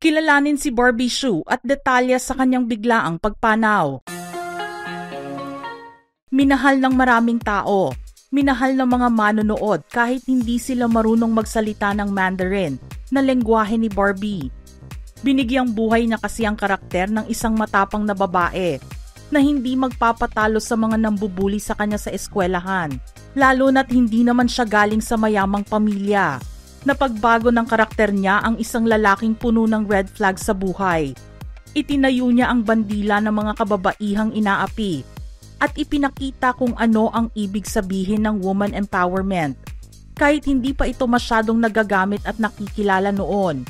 Kilalanin si Barbie Hsu at detalye sa kanyang biglaang pagpanaw. Minahal ng maraming tao, minahal ng mga manonood kahit hindi sila marunong magsalita ng Mandarin na lengguwahe ni Barbie. Binigyang buhay niya kasi ang karakter ng isang matapang na babae na hindi magpapatalo sa mga nambubuli sa kanya sa eskwelahan, lalo na't hindi naman siya galing sa mayamang pamilya. Napagbago ng karakter niya ang isang lalaking puno ng red flag sa buhay. Itinayo niya ang bandila ng mga kababaihang inaapi at ipinakita kung ano ang ibig sabihin ng woman empowerment, kahit hindi pa ito masyadong nagagamit at nakikilala noon.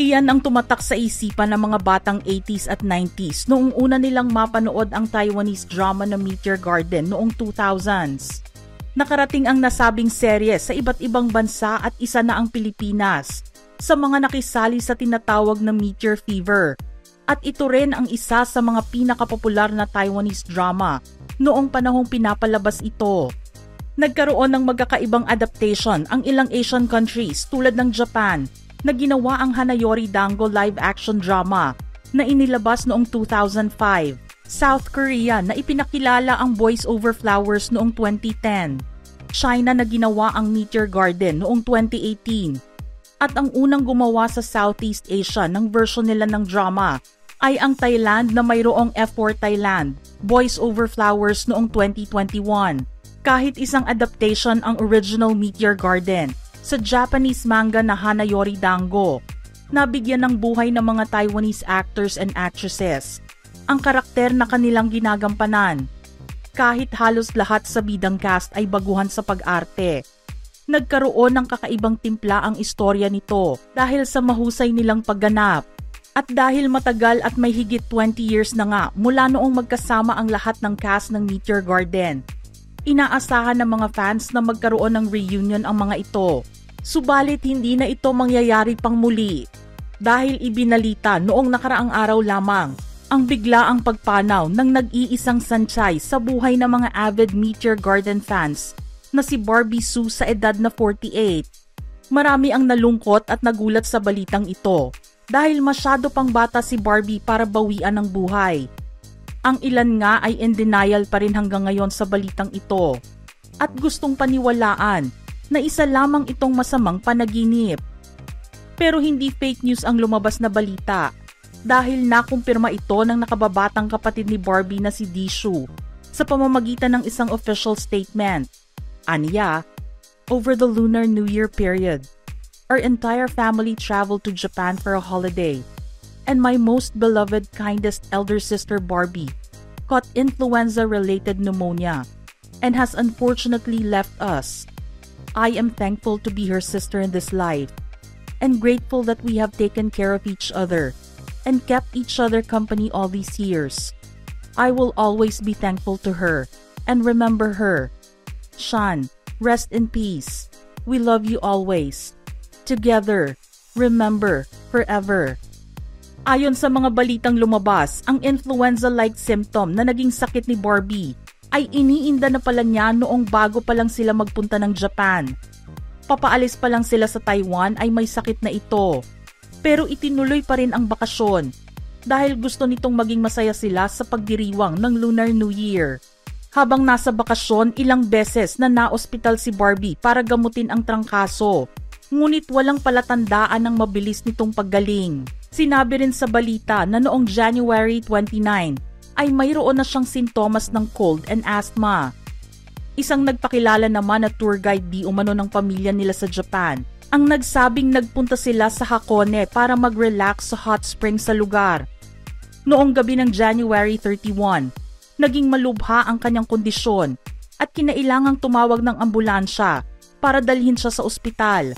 Iyan ang tumatak sa isipan ng mga batang 80s at 90s noong una nilang mapanood ang Taiwanese drama na Meteor Garden noong 2000s. Nakarating ang nasabing serye sa iba't ibang bansa at isa na ang Pilipinas sa mga nakisali sa tinatawag na Meteor Fever. At ito rin ang isa sa mga pinakapopular na Taiwanese drama noong panahong pinapalabas ito. Nagkaroon ng magkakaibang adaptation ang ilang Asian countries tulad ng Japan na ginawa ang Hanayori Dango live-action drama na inilabas noong 2005. South Korea na ipinakilala ang Boys Over Flowers noong 2010. China na ginawa ang Meteor Garden noong 2018. At ang unang gumawa sa Southeast Asia ng version nila ng drama ay ang Thailand na mayroong F4 Thailand, Boys Over Flowers noong 2021. Kahit isang adaptation ang original Meteor Garden sa Japanese manga na Hanayori Dango, nabigyan ng buhay ng mga Taiwanese actors and actresses ang karakter na kanilang ginagampanan. Kahit halos lahat sa bidang cast ay baguhan sa pag-arte, nagkaroon ng kakaibang timpla ang istorya nito dahil sa mahusay nilang pagganap. At dahil matagal at may higit 20 years na nga mula noong magkasama ang lahat ng cast ng Meteor Garden, inaasahan ng mga fans na magkaroon ng reunion ang mga ito. Subalit hindi na ito mangyayari pang muli dahil ibinalita noong nakaraang araw lamang ang biglaang pagpanaw ng nag-iisang sanchay sa buhay ng mga avid Meteor Garden fans na si Barbie Hsu sa edad na 48. Marami ang nalungkot at nagulat sa balitang ito dahil masyado pang bata si Barbie para bawian ng buhay. Ang ilan nga ay in denial pa rin hanggang ngayon sa balitang ito at gustong paniwalaan na isa lamang itong masamang panaginip. Pero hindi fake news ang lumabas na balita dahil nakumpirma ito ng nakababatang kapatid ni Barbie na si Hsu sa pamamagitan ng isang official statement. Aniya, over the Lunar New Year period, our entire family traveled to Japan for a holiday, and my most beloved, kindest elder sister Barbie caught influenza-related pneumonia and has unfortunately left us. I am thankful to be her sister in this life and grateful that we have taken care of each other and kept each other company all these years. I will always be thankful to her and remember her. Shan, rest in peace. We love you always. Together, remember, forever. Ayon sa mga balitang lumabas, ang influenza-like symptom na naging sakit ni Barbie ay iniinda na pala niya noong bago pa lang sila magpunta ng Japan. Papaalis pa lang sila sa Taiwan ay may sakit na ito. Pero itinuloy pa rin ang bakasyon dahil gusto nitong maging masaya sila sa pagdiriwang ng Lunar New Year. Habang nasa bakasyon, ilang beses na naospital si Barbie para gamutin ang trangkaso. Ngunit walang palatandaan ng mabilis nitong paggaling. Sinabi rin sa balita na noong January 29 ay mayroon na siyang sintomas ng cold and asthma. Isang nagpakilala naman na tour guide di umano ng pamilya nila sa Japan ang nagsabing nagpunta sila sa Hakone para mag-relax sa hot spring sa lugar. Noong gabi ng January 31, naging malubha ang kanyang kondisyon at kinailangang tumawag ng ambulansya para dalhin siya sa ospital.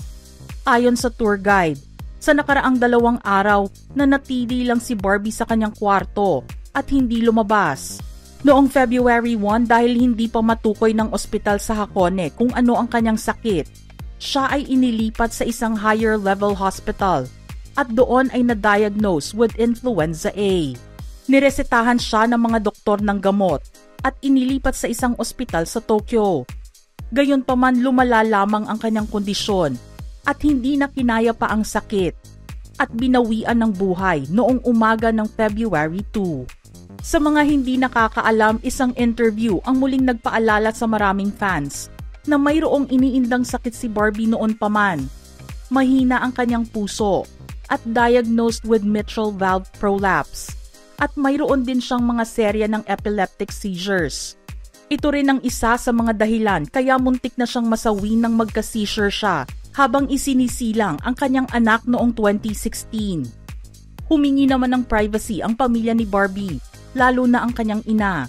Ayon sa tour guide, sa nakaraang 2 araw na natili lang si Barbie sa kanyang kwarto at hindi lumabas. Noong February 1 dahil hindi pa matukoy ng ospital sa Hakone kung ano ang kanyang sakit, siya ay inilipat sa isang higher level hospital at doon ay na-diagnose with influenza A. Niresetahan siya ng mga doktor ng gamot at inilipat sa isang ospital sa Tokyo. Gayunpaman lumala lamang ang kanyang kondisyon at hindi na kinaya pa ang sakit. at binawian ng buhay noong umaga ng February 2. Sa mga hindi nakakaalam, isang interview ang muling nagpaalala sa maraming fans na mayroong iniindang sakit si Barbie noon pa man. Mahina ang kanyang puso at diagnosed with mitral valve prolapse at mayroon din siyang mga serya ng epileptic seizures. Ito rin ang isa sa mga dahilan kaya muntik na siyang masawi nang magka-seizure siya habang isinisilang ang kanyang anak noong 2016. Humingi naman ng privacy ang pamilya ni Barbie, lalo na ang kanyang ina.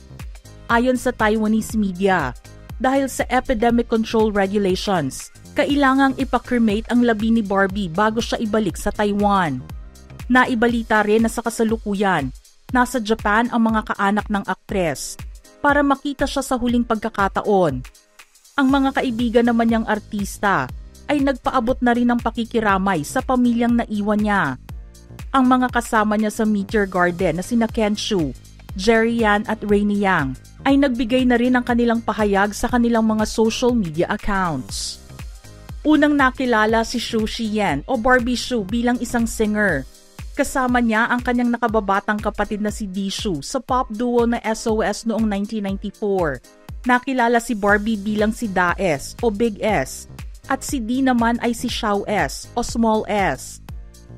Ayon sa Taiwanese media, dahil sa epidemic control regulations, kailangang ipakremate ang labi ni Barbie bago siya ibalik sa Taiwan. Naibalita rin na sa kasalukuyan, nasa Japan ang mga kaanak ng aktres para makita siya sa huling pagkakataon. Ang mga kaibigan naman niyang artista ay nagpaabot na rin ng pakikiramay sa pamilyang naiwan niya. Ang mga kasama niya sa Meteor Garden na sina Ken Shu, Jerry Yan at Rainy Yang ay nagbigay na rin ng kanilang pahayag sa kanilang mga social media accounts. Unang nakilala si Xu Xiyan o Barbie Xu bilang isang singer. Kasama niya ang kanyang nakababatang kapatid na si Di Xu sa pop duo na SOS noong 1994. Nakilala si Barbie bilang si Da S o Big S at si Di naman ay si Xiao S o Small S.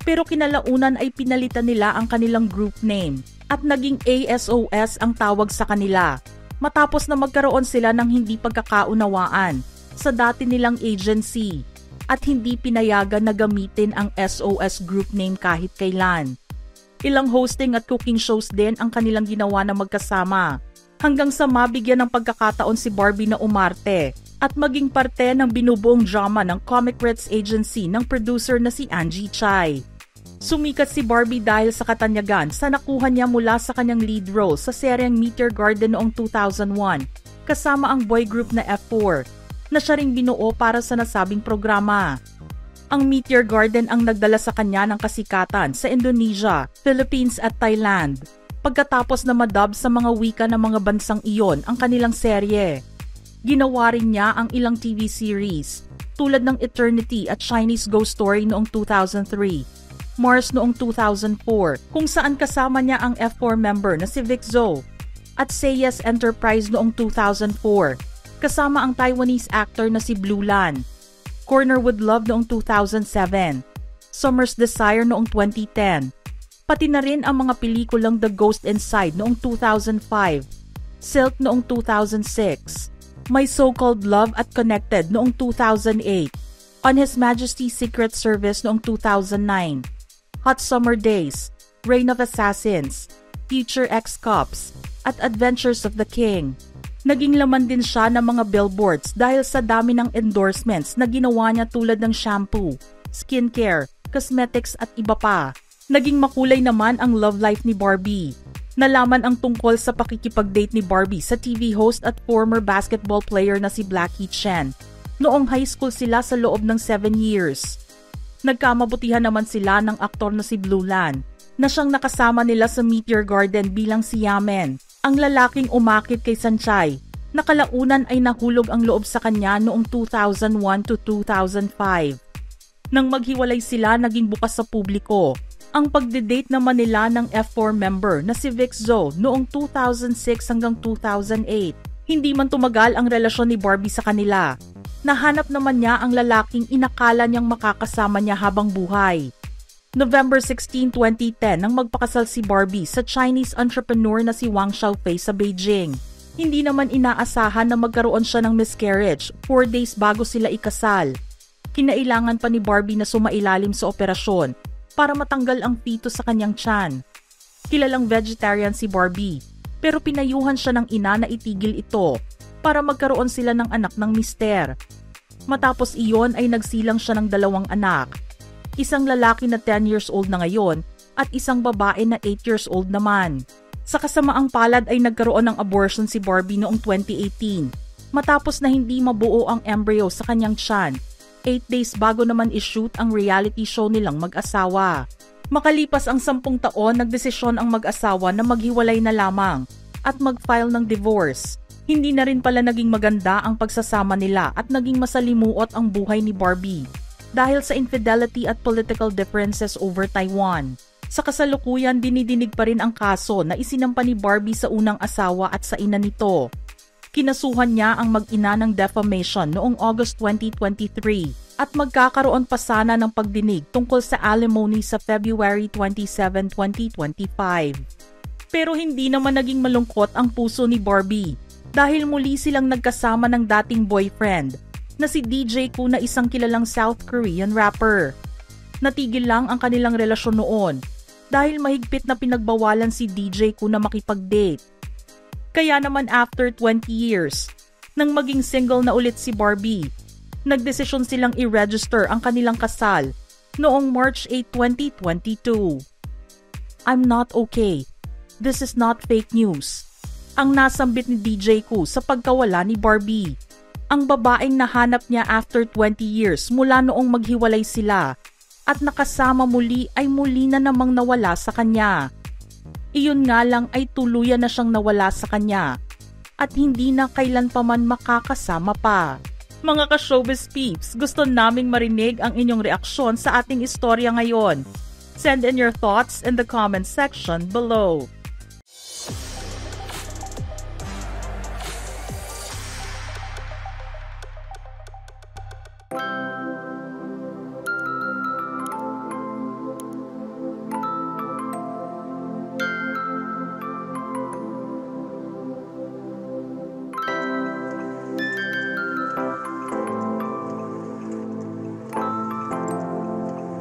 Pero kinalaunan ay pinalitan nila ang kanilang group name at naging ASOS ang tawag sa kanila matapos na magkaroon sila ng hindi pagkakaunawaan sa dati nilang agency at hindi pinayagan na gamitin ang SOS group name kahit kailan. Ilang hosting at cooking shows din ang kanilang ginawa na magkasama hanggang sa mabigyan ng pagkakataon si Barbie na umarte at maging parte ng binubuong drama ng Comic Reds Agency ng producer na si Angie Chai. Sumikat si Barbie dahil sa katanyagan sa nakuha niya mula sa kanyang lead role sa seryeng Meteor Garden noong 2001 kasama ang boy group na F4 na siya ring binuo para sa nasabing programa. Ang Meteor Garden ang nagdala sa kanya ng kasikatan sa Indonesia, Philippines at Thailand pagkatapos na madub sa mga wika ng mga bansang iyon ang kanilang serye. Ginawa rin niya ang ilang TV series tulad ng Eternity at Chinese Ghost Story noong 2003, Mars noong 2004 kung saan kasama niya ang F4 member na si Vic Zhou at Say Yes Enterprise noong 2004 kasama ang Taiwanese actor na si Blue Lan, Corner with Love noong 2007, Summer's Desire noong 2010, pati na rin ang mga pelikulang The Ghost Inside noong 2005, Silk noong 2006, My So-Called Love at Connected noong 2008, On His Majesty's Secret Service noong 2009, Hot Summer Days, Reign of Assassins, Future Ex-Cops, at Adventures of the King. Naging laman din siya ng mga billboards dahil sa dami ng endorsements na ginawa niya tulad ng shampoo, skincare, cosmetics at iba pa. Naging makulay naman ang love life ni Barbie. Nalaman ang tungkol sa pakikipag-date ni Barbie sa TV host at former basketball player na si Blackie Chen. Noong high school sila sa loob ng 7 years. Nagkamabutihan naman sila ng aktor na si Blue Lan, na siyang nakasama nila sa Meteor Garden bilang si Yamen, ang lalaking umakit kay Sanchai, na kalaunan ay nahulog ang loob sa kanya noong 2001 to 2005. Nang maghiwalay sila, naging bukas sa publiko ang pagdedate naman nila ng F4 member na si Vic Zhou noong 2006 hanggang 2008. Hindi man tumagal ang relasyon ni Barbie sa kanila. Nahanap naman niya ang lalaking inakala niyang makakasama niya habang buhay. November 16, 2010 nang magpakasal si Barbie sa Chinese entrepreneur na si Wang Xiaofei sa Beijing. Hindi naman inaasahan na magkaroon siya ng miscarriage 4 days bago sila ikasal. Kinailangan pa ni Barbie na sumailalim sa operasyon para matanggal ang fetus sa kanyang tiyan. Kilalang vegetarian si Barbie, pero pinayuhan siya ng ina na itigil ito para magkaroon sila ng anak ng mister. Matapos iyon ay nagsilang siya ng 2 anak. Isang lalaki na 10 years old na ngayon at isang babae na 8 years old naman. Sa kasamaang palad ay nagkaroon ng abortion si Barbie noong 2018 matapos na hindi mabuo ang embryo sa kanyang tiyan. 8 days bago naman i-shoot ang reality show nilang mag-asawa. Makalipas ang 10 taon, nagdesisyon ang mag-asawa na maghiwalay na lamang at mag-file ng divorce. Hindi na rin pala naging maganda ang pagsasama nila at naging masalimuot ang buhay ni Barbie. dahil sa infidelity at political differences over Taiwan. Sa kasalukuyan, dinidinig pa rin ang kaso na isinampa ni Barbie sa unang asawa at sa ina nito. Kinasuhan niya ang mag-ina ng defamation noong August 2023 at magkakaroon pa sana ng pagdinig tungkol sa alimony sa February 27, 2025. Pero hindi naman naging malungkot ang puso ni Barbie dahil muli silang nagkasama ng dating boyfriend na si DJ Koo na isang kilalang South Korean rapper. Natigil lang ang kanilang relasyon noon dahil mahigpit na pinagbawalan si DJ Koo na makipag-date. Kaya naman after 20 years, nang maging single na ulit si Barbie, nagdesisyon silang i-register ang kanilang kasal noong March 8, 2022. I'm not okay. This is not fake news. Ang nasambit ni DJ Koo sa pagkawala ni Barbie. Ang babaeng nahanap niya after 20 years mula noong maghiwalay sila at nakasama muli ay muli na namang nawala sa kanya. Iyon nga lang ay tuluyan na siyang nawala sa kanya at hindi na kailan pa man makakasama pa. Mga ka-showbiz peeps, gusto naming marinig ang inyong reaksyon sa ating istorya ngayon. Send in your thoughts in the comment section below.